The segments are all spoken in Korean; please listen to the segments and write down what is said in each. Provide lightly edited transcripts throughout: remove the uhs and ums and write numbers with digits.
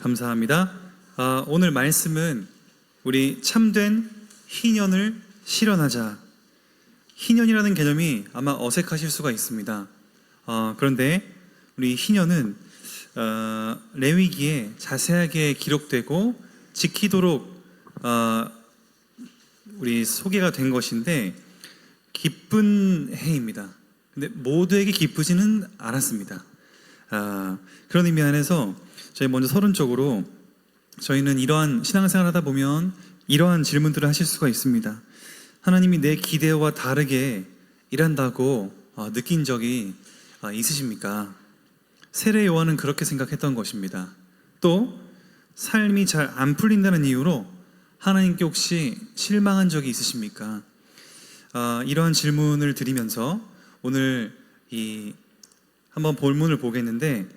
감사합니다. 오늘 말씀은 우리 참된 희년을 실현하자. 희년이라는 개념이 아마 어색하실 수가 있습니다. 그런데 우리 희년은 레위기에 자세하게 기록되고 지키도록 우리 소개가 된 것인데 기쁜 해입니다. 근데 모두에게 기쁘지는 않았습니다. 그런 의미 안에서 저희 먼저 서론적으로 저희는 이러한 신앙생활을 하다 보면 이러한 질문들을 하실 수가 있습니다. 하나님이 내 기대와 다르게 일한다고 느낀 적이 있으십니까? 세례 요한은 그렇게 생각했던 것입니다. 또 삶이 잘 안 풀린다는 이유로 하나님께 혹시 실망한 적이 있으십니까? 이러한 질문을 드리면서 오늘 한번 본문을 보겠는데,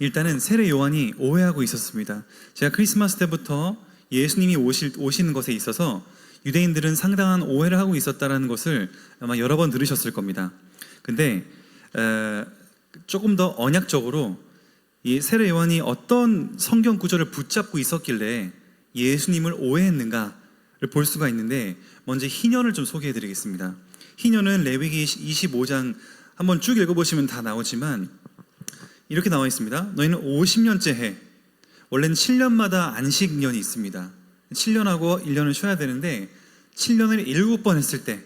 일단은 세례 요한이 오해하고 있었습니다. 제가 크리스마스 때부터 예수님이 오시는 것에 있어서 유대인들은 상당한 오해를 하고 있었다는 것을 아마 여러 번 들으셨을 겁니다. 근데 조금 더 언약적으로 이 세례 요한이 어떤 성경 구절을 붙잡고 있었길래 예수님을 오해했는가를 볼 수가 있는데, 먼저 희년을 좀 소개해 드리겠습니다. 희년은 레위기 25장 한번 쭉 읽어보시면 다 나오지만 이렇게 나와 있습니다. 너희는 50년째 해. 원래는 7년마다 안식년이 있습니다. 7년하고 1년을 쉬어야 되는데 7년을 7번 했을 때,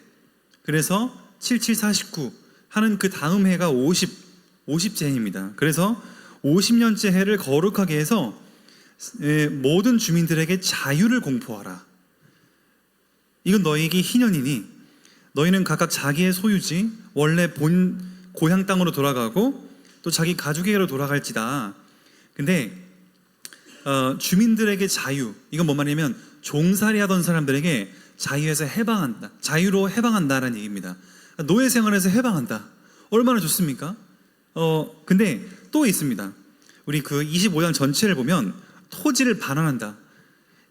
그래서 7, 7, 49 하는 그 다음 해가 50째 해입니다. 그래서 50년째 해를 거룩하게 해서 모든 주민들에게 자유를 공포하라. 이건 너희에게 희년이니 너희는 각각 자기의 소유지 원래 본 고향 땅으로 돌아가고 또 자기 가족에게로 돌아갈지다. 근데 주민들에게 자유, 이건 뭔 말이냐면 종살이 하던 사람들에게 자유에서 해방한다, 자유로 해방한다라는 얘기입니다. 노예 생활에서 해방한다. 얼마나 좋습니까? 근데 또 있습니다. 우리 그 25장 전체를 보면 토지를 반환한다.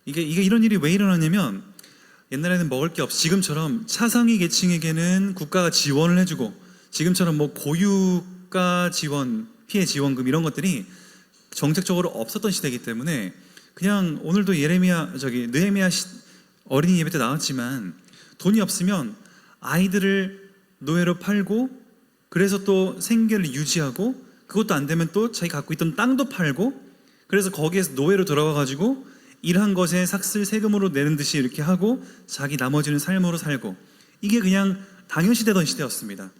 이게 이런 일이 왜 일어나냐면, 옛날에는 먹을 게 없어. 지금처럼 차상위 계층에게는 국가가 지원을 해주고, 지금처럼 뭐 고유가 지원, 피해 지원금 이런 것들이 정책적으로 없었던 시대이기 때문에 그냥 오늘도 느헤미야 어린이 예배 때 나왔지만 돈이 없으면 아이들을 노예로 팔고, 그래서 또 생계를 유지하고, 그것도 안 되면 또 자기 갖고 있던 땅도 팔고, 그래서 거기에서 노예로 들어가가지고 일한 것에 삭슬 세금으로 내는 듯이 이렇게 하고 자기 나머지는 삶으로 살고, 이게 그냥 당연시되던 시대였습니다.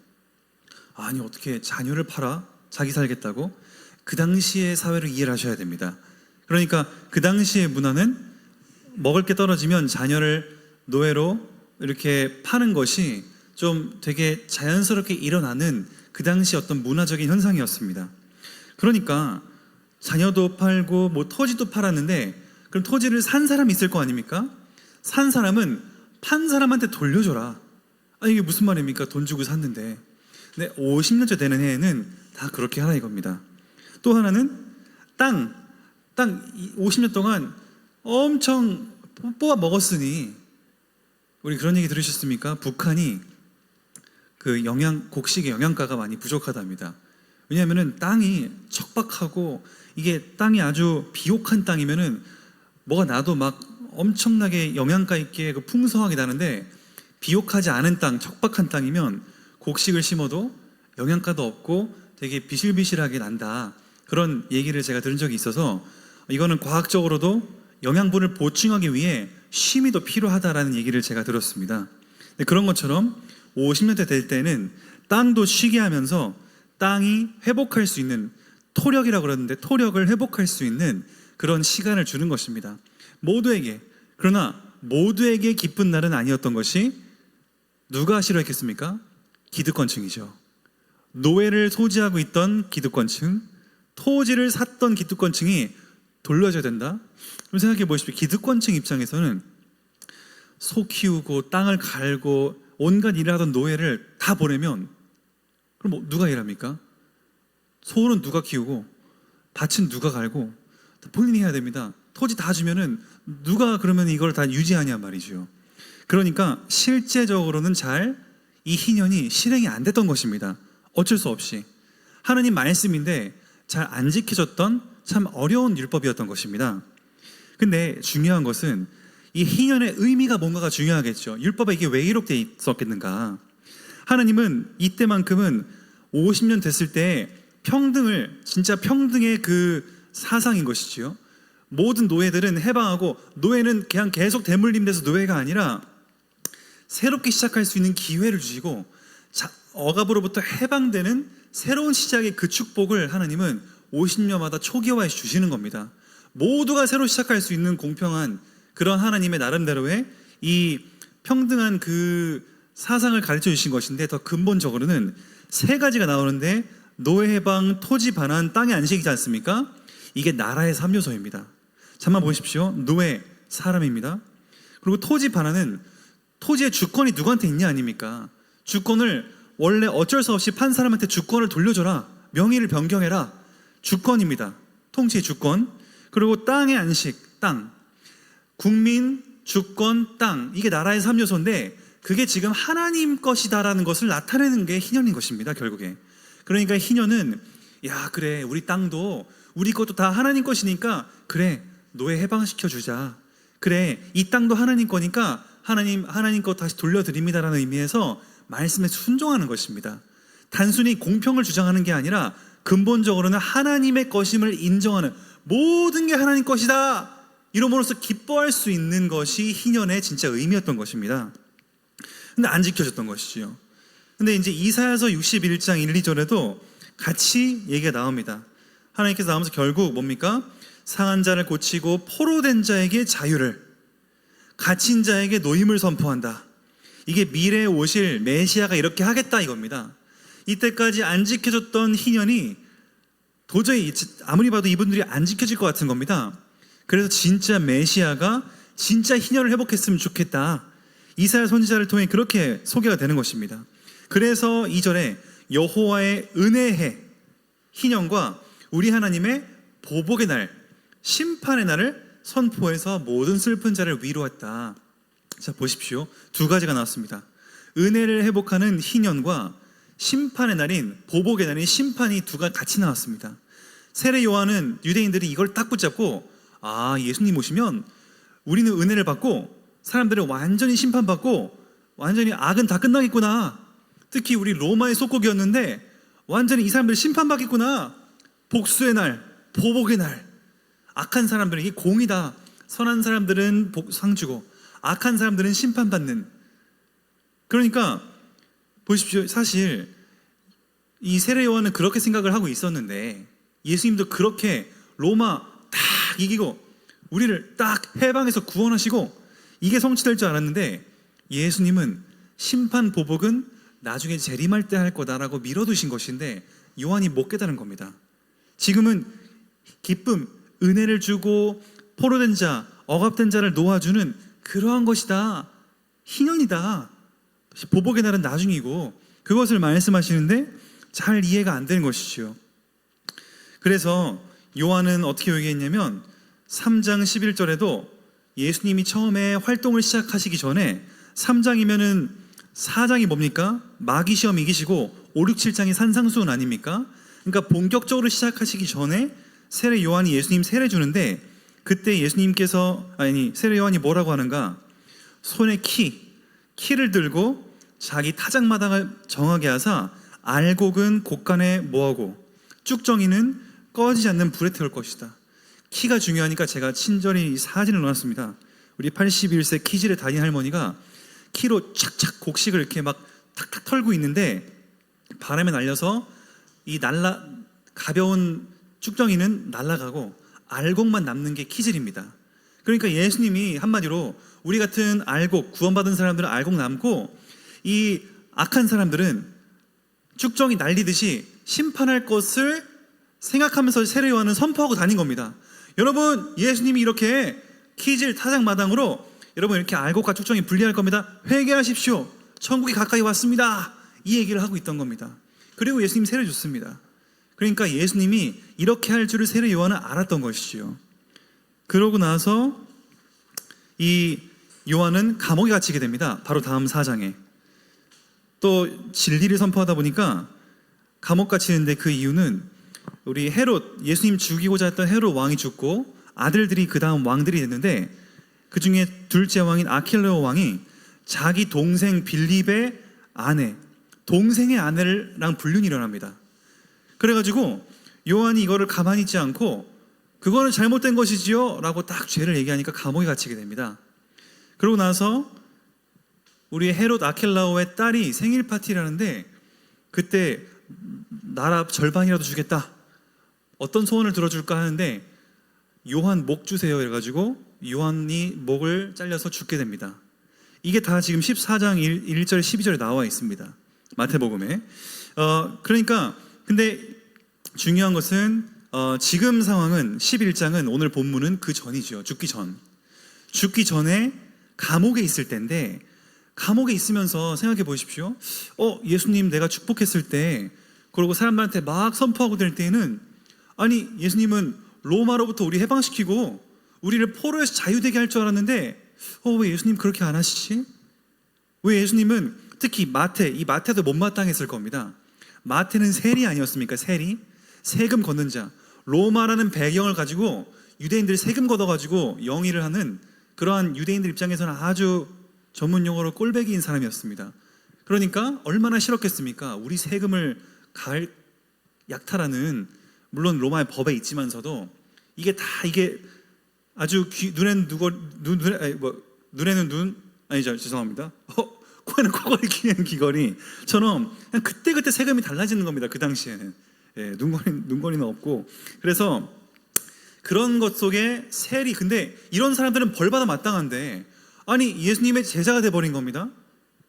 아니 어떻게 자녀를 팔아? 자기 살겠다고? 그 당시의 사회를 이해를 하셔야 됩니다. 그러니까 그 당시의 문화는 먹을 게 떨어지면 자녀를 노예로 이렇게 파는 것이 좀 되게 자연스럽게 일어나는 그 당시 어떤 문화적인 현상이었습니다. 그러니까 자녀도 팔고 뭐 토지도 팔았는데, 그럼 토지를 산 사람이 있을 거 아닙니까? 산 사람은 판 사람한테 돌려줘라. 이게 무슨 말입니까? 돈 주고 샀는데. 근데 50년째 되는 해에는 다 그렇게 하라 이겁니다. 또 하나는 땅 50년 동안 엄청 뽑아 먹었으니, 우리 그런 얘기 들으셨습니까? 북한이 그 곡식의 영양가가 많이 부족하답니다. 왜냐하면은 땅이 척박하고, 이게 땅이 아주 비옥한 땅이면은 뭐가 나도 막 엄청나게 영양가 있게 풍성하게 나는데, 비옥하지 않은 땅, 척박한 땅이면 곡식을 심어도 영양가도 없고 되게 비실비실하게 난다. 그런 얘기를 제가 들은 적이 있어서, 이거는 과학적으로도 영양분을 보충하기 위해 쉼이 더 필요하다라는 얘기를 제가 들었습니다. 그런 것처럼 50년대 될 때는 땅도 쉬게 하면서 땅이 회복할 수 있는, 토력이라고 그러는데 토력을 회복할 수 있는 그런 시간을 주는 것입니다. 모두에게. 그러나 모두에게 기쁜 날은 아니었던 것이, 누가 싫어했겠습니까? 기득권층이죠. 노예를 소지하고 있던 기득권층, 토지를 샀던 기득권층이 돌려줘야 된다? 그럼 생각해 보십시오. 기득권층 입장에서는 소 키우고 땅을 갈고 온갖 일을 하던 노예를 다 보내면 그럼 누가 일합니까? 소는 누가 키우고 밭은 누가 갈고 본인이 해야 됩니다. 토지 다 주면은 누가 그러면 이걸 다 유지하냐 말이죠. 그러니까 실제적으로는 이 희년이 실행이 안 됐던 것입니다. 어쩔 수 없이 하나님 말씀인데 잘 안 지켜졌던 참 어려운 율법이었던 것입니다. 근데 중요한 것은 이 희년의 의미가 뭔가가 중요하겠죠. 율법에 이게 왜 기록되어 있었겠는가? 하나님은 이때만큼은 50년 됐을 때 평등을, 진짜 평등의 그 사상인 것이지요. 모든 노예들은 해방하고, 노예는 그냥 계속 대물림돼서 노예가 아니라 새롭게 시작할 수 있는 기회를 주시고, 억압으로부터 해방되는 새로운 시작의 그 축복을 하나님은 50년마다 초기화해 주시는 겁니다. 모두가 새로 시작할 수 있는 공평한 그런 하나님의 나름대로의 이 평등한 그 사상을 가르쳐 주신 것인데, 더 근본적으로는 세 가지가 나오는데, 노예 해방, 토지 반환, 땅의 안식이지 않습니까? 이게 나라의 3요소입니다. 잠만 보십시오. 노예, 사람입니다. 그리고 토지 반환은 토지의 주권이 누구한테 있냐 아닙니까? 주권을 원래 어쩔 수 없이 판 사람한테 주권을 돌려줘라, 명의를 변경해라, 주권입니다. 통치의 주권. 그리고 땅의 안식, 땅, 국민, 주권, 땅, 이게 나라의 3요소인데 그게 지금 하나님 것이다라는 것을 나타내는 게 희년인 것입니다. 결국에. 그러니까 희년은, 야 그래, 우리 땅도 우리 것도 다 하나님 것이니까 그래, 노예 해방시켜주자, 그래, 이 땅도 하나님 거니까 하나님 것 다시 돌려드립니다라는 의미에서 말씀에 순종하는 것입니다. 단순히 공평을 주장하는 게 아니라 근본적으로는 하나님의 것임을 인정하는, 모든 게 하나님 것이다 이러므로써 기뻐할 수 있는 것이 희년의 진짜 의미였던 것입니다. 근데 안 지켜졌던 것이지요. 근데 이제 이사야서 61장 1, 2절에도 같이 얘기가 나옵니다. 하나님께서 나오면서 결국 뭡니까? 상한 자를 고치고 포로된 자에게 자유를, 갇힌 자에게 노임을 선포한다. 이게 미래에 오실 메시아가 이렇게 하겠다 이겁니다. 이때까지 안 지켜졌던 희년이 도저히 아무리 봐도 이분들이 안 지켜질 것 같은 겁니다. 그래서 진짜 메시아가 진짜 희년을 회복했으면 좋겠다, 이사야 선지자를 통해 그렇게 소개가 되는 것입니다. 그래서 2절에 여호와의 은혜해, 희년과 우리 하나님의 보복의 날, 심판의 날을 선포해서 모든 슬픈 자를 위로했다. 자 보십시오. 두 가지가 나왔습니다. 은혜를 회복하는 희년과 심판의 날인, 보복의 날인 심판이 두 가지 같이 나왔습니다. 세례 요한은 유대인들이 이걸 딱 붙잡고, 아 예수님 오시면 우리는 은혜를 받고 사람들은 완전히 심판받고 완전히 악은 다 끝나겠구나, 특히 우리 로마의 속국이었는데 완전히 이 사람들 심판받겠구나, 복수의 날, 보복의 날, 악한 사람들에게 공이다, 선한 사람들은 상 주고 악한 사람들은 심판받는. 그러니까 보십시오. 사실 이 세례 요한은 그렇게 생각을 하고 있었는데 예수님도 그렇게 로마 딱 이기고 우리를 딱 해방해서 구원하시고 이게 성취될 줄 알았는데, 예수님은 심판 보복은 나중에 재림할 때 할 거다라고 밀어두신 것인데 요한이 못 깨달은 겁니다. 지금은 기쁨, 은혜를 주고 포로된 자, 억압된 자를 놓아주는 그러한 것이다, 희년이다, 보복의 날은 나중이고, 그것을 말씀하시는데 잘 이해가 안 되는 것이죠. 그래서 요한은 어떻게 얘기했냐면 3장 11절에도 예수님이 처음에 활동을 시작하시기 전에 3장이면은 4장이 뭡니까? 마귀 시험 이기시고 5, 6, 7장이 산상수훈 아닙니까? 그러니까 본격적으로 시작하시기 전에 세례 요한이 예수님 세례 주는데, 그때 세례 요한이 뭐라고 하는가? 손에 키를 들고 자기 타작마당을 정하게 하사 알곡은 곳간에 모으고 쭉정이는 꺼지지 않는 불에 태울 것이다. 키가 중요하니까 제가 친절히 사진을 넣어놨습니다. 우리 81세 키질의 다니 할머니가 키로 착착 곡식을 이렇게 막 탁탁 털고 있는데 바람에 날려서 이 가벼운 쭉정이는 날아가고 알곡만 남는 게 키질입니다. 그러니까 예수님이 한마디로 우리 같은 알곡, 구원받은 사람들은 알곡 남고 이 악한 사람들은 쭉정이 날리듯이 심판할 것을 생각하면서 세례 요한은 선포하고 다닌 겁니다. 여러분, 예수님이 이렇게 키질 타작마당으로 여러분 이렇게 알곡과 쭉정이 분리할 겁니다. 회개하십시오. 천국이 가까이 왔습니다. 이 얘기를 하고 있던 겁니다. 그리고 예수님이 세례 줬습니다. 그러니까 예수님이 이렇게 할 줄을 세례 요한은 알았던 것이지요. 그러고 나서 이 요한은 감옥에 갇히게 됩니다. 바로 다음 4장에. 또 진리를 선포하다 보니까 감옥 갇히는데 그 이유는 우리 헤롯, 예수님 죽이고자 했던 헤롯 왕이 죽고 아들들이 그 다음 왕들이 됐는데, 그 중에 둘째 왕인 아킬레오 왕이 자기 동생 빌립의 아내, 동생의 아내랑 불륜이 일어납니다. 그래가지고 요한이 이거를 가만히 있지 않고 그거는 잘못된 것이지요 라고 딱 죄를 얘기하니까 감옥에 갇히게 됩니다. 그러고 나서 우리 헤롯 아킬라오의 딸이 생일 파티를 하는데, 그때 나라 절반이라도 주겠다, 어떤 소원을 들어줄까 하는데 요한 목 주세요 이래가지고 요한이 목을 잘려서 죽게 됩니다. 이게 다 지금 14장 1절 12절에 나와 있습니다, 마태복음에. 그러니까 근데 중요한 것은 지금 상황은 11장은 오늘 본문은 그 전이죠. 죽기 전에 감옥에 있을 때인데, 감옥에 있으면서 생각해 보십시오. 예수님 내가 축복했을 때, 그리고 사람들한테 막 선포하고 될 때에는, 아니 예수님은 로마로부터 우리 해방시키고 우리를 포로에서 자유되게 할 줄 알았는데 왜 예수님 그렇게 안 하시지? 왜 예수님은 특히 이 마태도 못마땅했을 겁니다. 마태는 세리 아니었습니까? 세금 걷는 자. 로마라는 배경을 가지고 유대인들 세금 걷어가지고 영위를 하는 그러한 유대인들 입장에서는 아주 전문 용어로 꼴배기인 사람이었습니다. 그러니까 얼마나 싫었겠습니까? 우리 세금을 약탈하는, 물론 로마의 법에 있지만서도 이게 아주 코에는 코걸이 귀에는 귀걸이처럼 그냥 그때 세금이 달라지는 겁니다. 그 당시에는 눈걸이는 없고. 그래서 그런 것 속에 세리, 근데 이런 사람들은 벌받아 마땅한데, 아니 예수님의 제자가 돼버린 겁니다.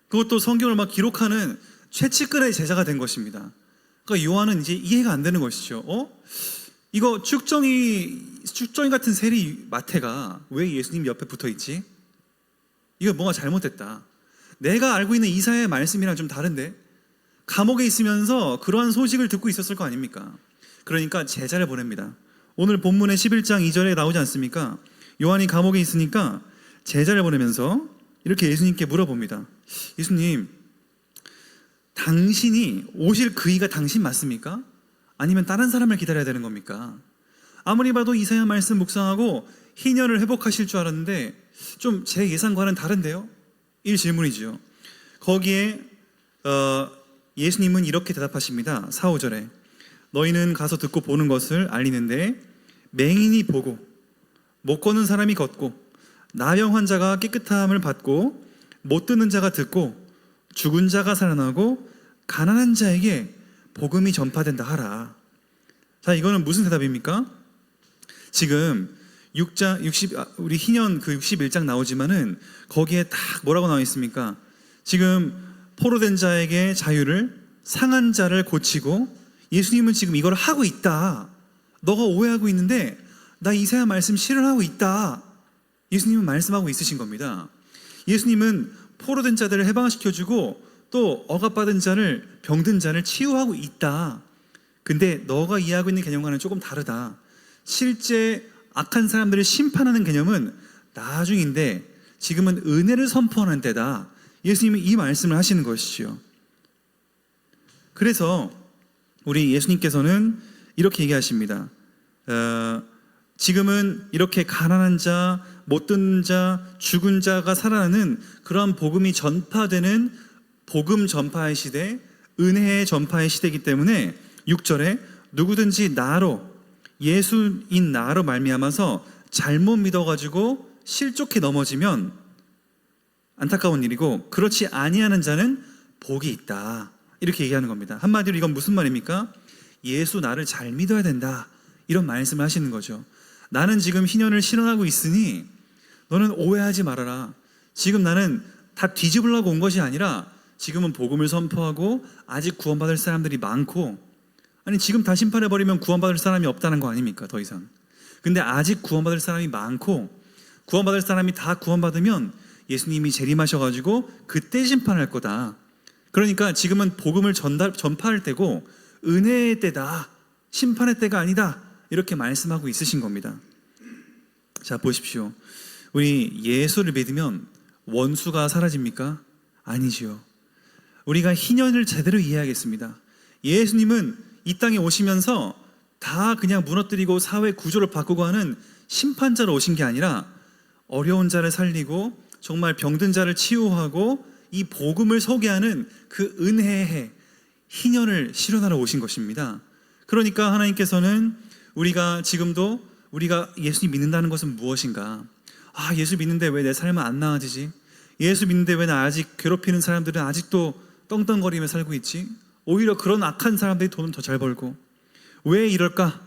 그것도 성경을 막 기록하는 최측근의 제자가 된 것입니다. 그러니까 요한은 이제 이해가 안 되는 것이죠. 이거 축정이 같은 세리 마태가 왜 예수님 옆에 붙어 있지? 이거 뭐가 잘못됐다. 내가 알고 있는 이사야의 말씀이랑 좀 다른데, 감옥에 있으면서 그러한 소식을 듣고 있었을 거 아닙니까? 그러니까 제자를 보냅니다. 오늘 본문의 11장 2절에 나오지 않습니까? 요한이 감옥에 있으니까 제자를 보내면서 이렇게 예수님께 물어봅니다. 예수님, 당신이 오실 그이가 당신 맞습니까? 아니면 다른 사람을 기다려야 되는 겁니까? 아무리 봐도 이사야 말씀 묵상하고 희년을 회복하실 줄 알았는데 좀 제 예상과는 다른데요? 이 질문이죠. 거기에 예수님은 이렇게 대답하십니다. 4, 5절에 너희는 가서 듣고 보는 것을 알리는데, 맹인이 보고 못 걷는 사람이 걷고 나병 환자가 깨끗함을 받고 못 듣는 자가 듣고 죽은 자가 살아나고 가난한 자에게 복음이 전파된다 하라. 자, 이거는 무슨 대답입니까? 지금 우리 희년 그 61장 나오지만은 거기에 딱 뭐라고 나와 있습니까? 지금 포로된 자에게 자유를, 상한 자를 고치고, 예수님은 지금 이걸 하고 있다. 너가 오해하고 있는데 나 이사야 말씀 실현하고 있다. 예수님은 말씀하고 있으신 겁니다. 예수님은 포로된 자들을 해방시켜주고 또 억압받은 자를, 병든 자를 치유하고 있다. 근데 너가 이해하고 있는 개념과는 조금 다르다. 실제 악한 사람들을 심판하는 개념은 나중인데 지금은 은혜를 선포하는 때다. 예수님은 이 말씀을 하시는 것이죠. 그래서 우리 예수님께서는 이렇게 얘기하십니다. 지금은 이렇게 가난한 자, 못 듣는 자, 죽은 자가 살아나는 그러한 복음이 전파되는 복음 전파의 시대, 은혜의 전파의 시대이기 때문에 6절에 누구든지 나로, 예수인 나로 말미암아서 잘못 믿어가지고 실족해 넘어지면 안타까운 일이고, 그렇지 아니하는 자는 복이 있다. 이렇게 얘기하는 겁니다. 한마디로 이건 무슨 말입니까? 예수 나를 잘 믿어야 된다. 이런 말씀을 하시는 거죠. 나는 지금 희년을 실현하고 있으니 너는 오해하지 말아라. 지금 나는 다 뒤집으려고 온 것이 아니라 지금은 복음을 선포하고 아직 구원받을 사람들이 많고, 아니 지금 다 심판해버리면 구원받을 사람이 없다는 거 아닙니까? 더 이상. 근데 아직 구원받을 사람이 많고, 구원받을 사람이 다 구원받으면 예수님이 재림하셔가지고 그때 심판할 거다. 그러니까 지금은 복음을 전파할 때고 은혜의 때다, 심판의 때가 아니다. 이렇게 말씀하고 있으신 겁니다. 자, 보십시오. 우리 예수를 믿으면 원수가 사라집니까? 아니지요. 우리가 희년을 제대로 이해하겠습니다. 예수님은 이 땅에 오시면서 다 그냥 무너뜨리고 사회 구조를 바꾸고 하는 심판자로 오신 게 아니라 어려운 자를 살리고 정말 병든 자를 치유하고 이 복음을 소개하는 그 은혜의 해, 희년을 실현하러 오신 것입니다. 그러니까 하나님께서는 우리가 지금도 우리가 예수님 믿는다는 것은 무엇인가? 아, 예수 믿는데 왜 내 삶은 안 나아지지? 예수 믿는데 왜 나 아직 괴롭히는 사람들은 아직도 떵떵거리며 살고 있지? 오히려 그런 악한 사람들이 돈은 더 잘 벌고 왜 이럴까?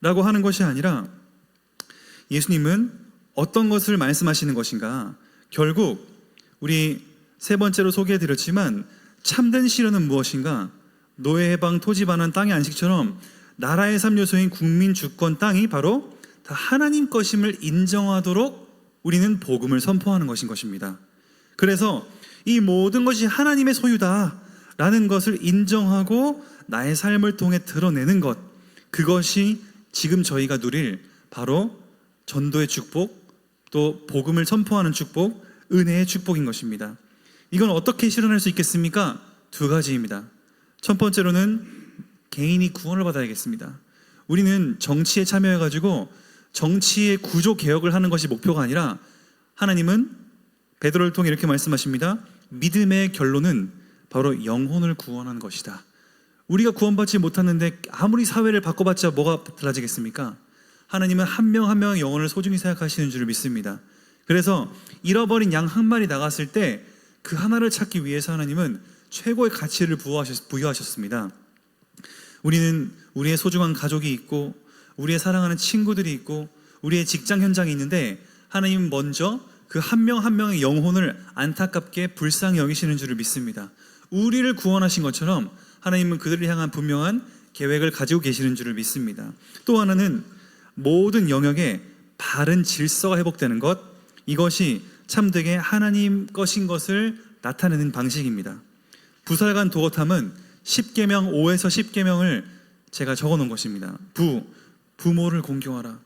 라고 하는 것이 아니라 예수님은 어떤 것을 말씀하시는 것인가? 결국 우리 세 번째로 소개해드렸지만 참된 실현은 무엇인가? 노예 해방, 토지 반환, 땅의 안식처럼 나라의 3요소인 국민 주권 땅이 바로 다 하나님 것임을 인정하도록 우리는 복음을 선포하는 것인 것입니다. 그래서 이 모든 것이 하나님의 소유다라는 것을 인정하고 나의 삶을 통해 드러내는 것, 그것이 지금 저희가 누릴 바로 전도의 축복, 또 복음을 선포하는 축복, 은혜의 축복인 것입니다. 이건 어떻게 실현할 수 있겠습니까? 두 가지입니다. 첫 번째로는 개인이 구원을 받아야겠습니다. 우리는 정치에 참여해가지고 정치의 구조 개혁을 하는 것이 목표가 아니라 하나님은 베드로를 통해 이렇게 말씀하십니다. 믿음의 결론은 바로 영혼을 구원하는 것이다. 우리가 구원받지 못하는데 아무리 사회를 바꿔봤자 뭐가 달라지겠습니까? 하나님은 한 명 한 명의 영혼을 소중히 생각하시는 줄을 믿습니다. 그래서 잃어버린 양 한 마리 나갔을 때 그 하나를 찾기 위해서 하나님은 최고의 가치를 부여하셨습니다. 우리는 우리의 소중한 가족이 있고 우리의 사랑하는 친구들이 있고 우리의 직장 현장이 있는데 하나님은 먼저 그 한 명 한 명의 영혼을 안타깝게 불쌍히 여기시는 줄을 믿습니다. 우리를 구원하신 것처럼 하나님은 그들을 향한 분명한 계획을 가지고 계시는 줄을 믿습니다. 또 하나는 모든 영역에 바른 질서가 회복되는 것, 이것이 참되게 하나님 것인 것을 나타내는 방식입니다. 부살간 도어탐은 10계명 5에서 10계명을 제가 적어놓은 것입니다. 부모를 공경하라.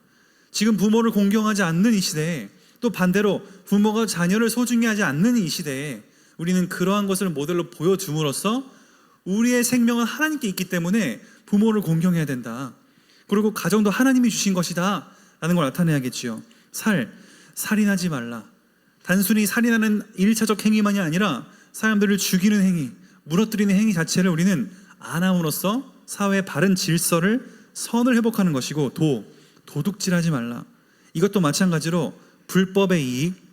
지금 부모를 공경하지 않는 이 시대에, 또 반대로 부모가 자녀를 소중히 하지 않는 이 시대에 우리는 그러한 것을 모델로 보여줌으로써 우리의 생명은 하나님께 있기 때문에 부모를 공경해야 된다. 그리고 가정도 하나님이 주신 것이다 라는 걸 나타내야겠지요. 살인하지 말라. 단순히 살인하는 1차적 행위만이 아니라 사람들을 죽이는 행위, 무너뜨리는 행위 자체를 우리는 안 함으로써 사회의 바른 질서를, 선을 회복하는 것이고, 도둑질하지 말라. 이것도 마찬가지로 불법의 이익,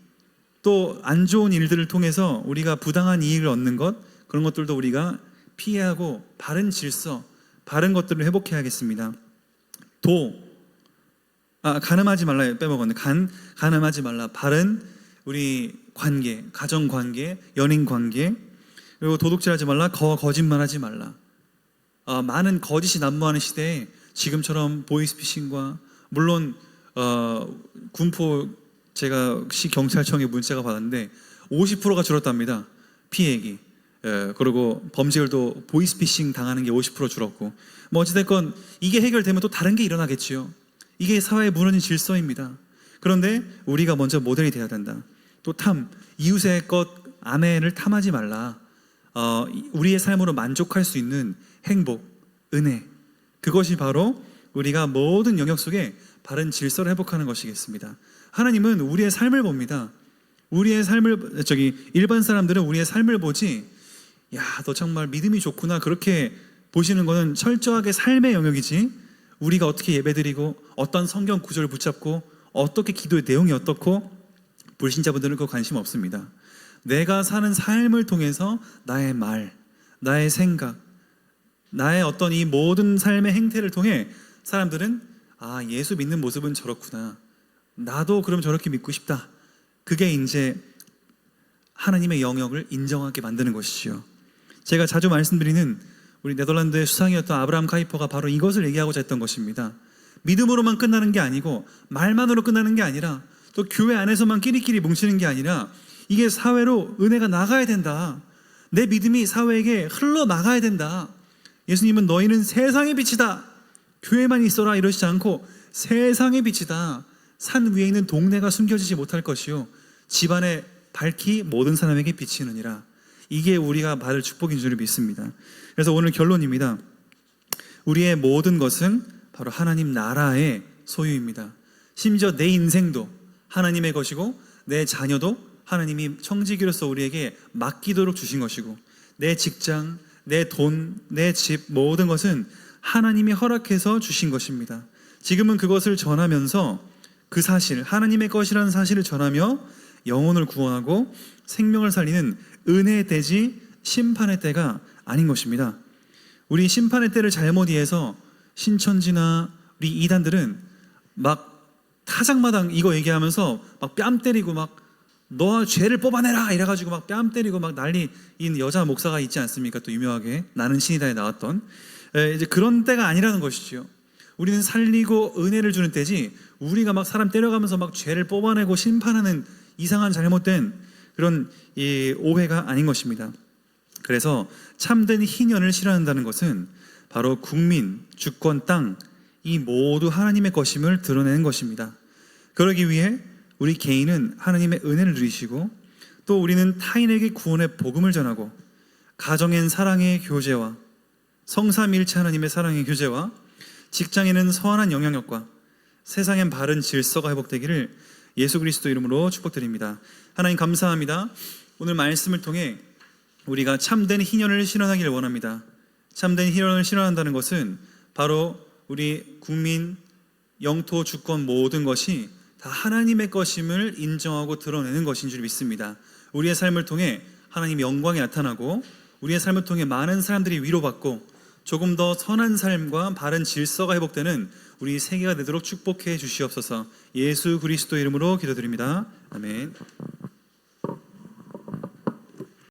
또 안 좋은 일들을 통해서 우리가 부당한 이익을 얻는 것, 그런 것들도 우리가 피해하고 바른 질서, 바른 것들을 회복해야겠습니다. 간음하지 말라 빼먹었네. 간음하지 말라. 바른 우리 관계, 가정 관계, 연인 관계, 그리고 도둑질하지 말라. 거짓말하지 말라. 많은 거짓이 난무하는 시대에 지금처럼 보이스피싱과, 물론 군포 제가 시 경찰청에 문자가 받았는데 50%가 줄었답니다. 피해액이. 그리고 범죄율도 보이스피싱 당하는 게 50% 줄었고, 뭐 어찌됐건 이게 해결되면 또 다른 게 일어나겠지요. 이게 사회의 무너진 질서입니다. 그런데 우리가 먼저 모델이 돼야 된다. 또 이웃의 것, 아내를 탐하지 말라. 우리의 삶으로 만족할 수 있는 행복, 은혜, 그것이 바로 우리가 모든 영역 속에 바른 질서를 회복하는 것이겠습니다. 하나님은 우리의 삶을 봅니다. 우리의 삶을, 일반 사람들은 우리의 삶을 보지, 야, 너 정말 믿음이 좋구나, 그렇게 보시는 것은 철저하게 삶의 영역이지, 우리가 어떻게 예배드리고 어떤 성경 구절을 붙잡고 어떻게 기도의 내용이 어떻고, 불신자분들은 그 관심 없습니다. 내가 사는 삶을 통해서 나의 말, 나의 생각, 나의 어떤 이 모든 삶의 행태를 통해 사람들은 예수 믿는 모습은 저렇구나, 나도 그럼 저렇게 믿고 싶다, 그게 이제 하나님의 영역을 인정하게 만드는 것이죠. 제가 자주 말씀드리는 우리 네덜란드의 수상이었던 아브라함 카이퍼가 바로 이것을 얘기하고자 했던 것입니다. 믿음으로만 끝나는 게 아니고, 말만으로 끝나는 게 아니라, 또 교회 안에서만 끼리끼리 뭉치는 게 아니라, 이게 사회로 은혜가 나가야 된다. 내 믿음이 사회에게 흘러나가야 된다. 예수님은 너희는 세상의 빛이다, 교회만 있어라 이러시지 않고 세상의 빛이다. 산 위에 있는 동네가 숨겨지지 못할 것이요 집안에 밝히 모든 사람에게 비치느니라. 이게 우리가 받을 축복인 줄 믿습니다. 그래서 오늘 결론입니다. 우리의 모든 것은 바로 하나님 나라의 소유입니다. 심지어 내 인생도 하나님의 것이고 내 자녀도 하나님이 청지기로서 우리에게 맡기도록 주신 것이고, 내 직장, 내 돈, 내 집, 모든 것은 하나님이 허락해서 주신 것입니다. 지금은 그것을 전하면서 그 사실, 하나님의 것이라는 사실을 전하며 영혼을 구원하고 생명을 살리는 은혜의 때지 심판의 때가 아닌 것입니다. 우리 심판의 때를 잘못 이해해서 신천지나 우리 이단들은 막 타작마당 이거 얘기하면서 막 뺨 때리고 막 너 죄를 뽑아내라 이래가지고 막 뺨 때리고 막 난리인 여자 목사가 있지 않습니까? 또 유명하게 나는 신이다에 나왔던 이제 그런 때가 아니라는 것이지요. 우리는 살리고 은혜를 주는 때지 우리가 막 사람 때려가면서 막 죄를 뽑아내고 심판하는 이상한 잘못된 그런 이 오해가 아닌 것입니다. 그래서 참된 희년을 실현한다는 것은 바로 국민, 주권, 땅 이 모두 하나님의 것임을 드러내는 것입니다. 그러기 위해 우리 개인은 하나님의 은혜를 누리시고, 또 우리는 타인에게 구원의 복음을 전하고, 가정엔 사랑의 교제와 성삼일체 하나님의 사랑의 교제와 직장에는 선한 영향력과 세상엔 바른 질서가 회복되기를 예수 그리스도 이름으로 축복드립니다. 하나님 감사합니다. 오늘 말씀을 통해 우리가 참된 희년을 실현하기를 원합니다. 참된 희년을 실현한다는 것은 바로 우리 국민, 영토, 주권 모든 것이 다 하나님의 것임을 인정하고 드러내는 것인 줄 믿습니다. 우리의 삶을 통해 하나님의 영광이 나타나고, 우리의 삶을 통해 많은 사람들이 위로받고 조금 더 선한 삶과 바른 질서가 회복되는 우리 세계가 되도록 축복해 주시옵소서. 예수 그리스도 이름으로 기도드립니다. 아멘.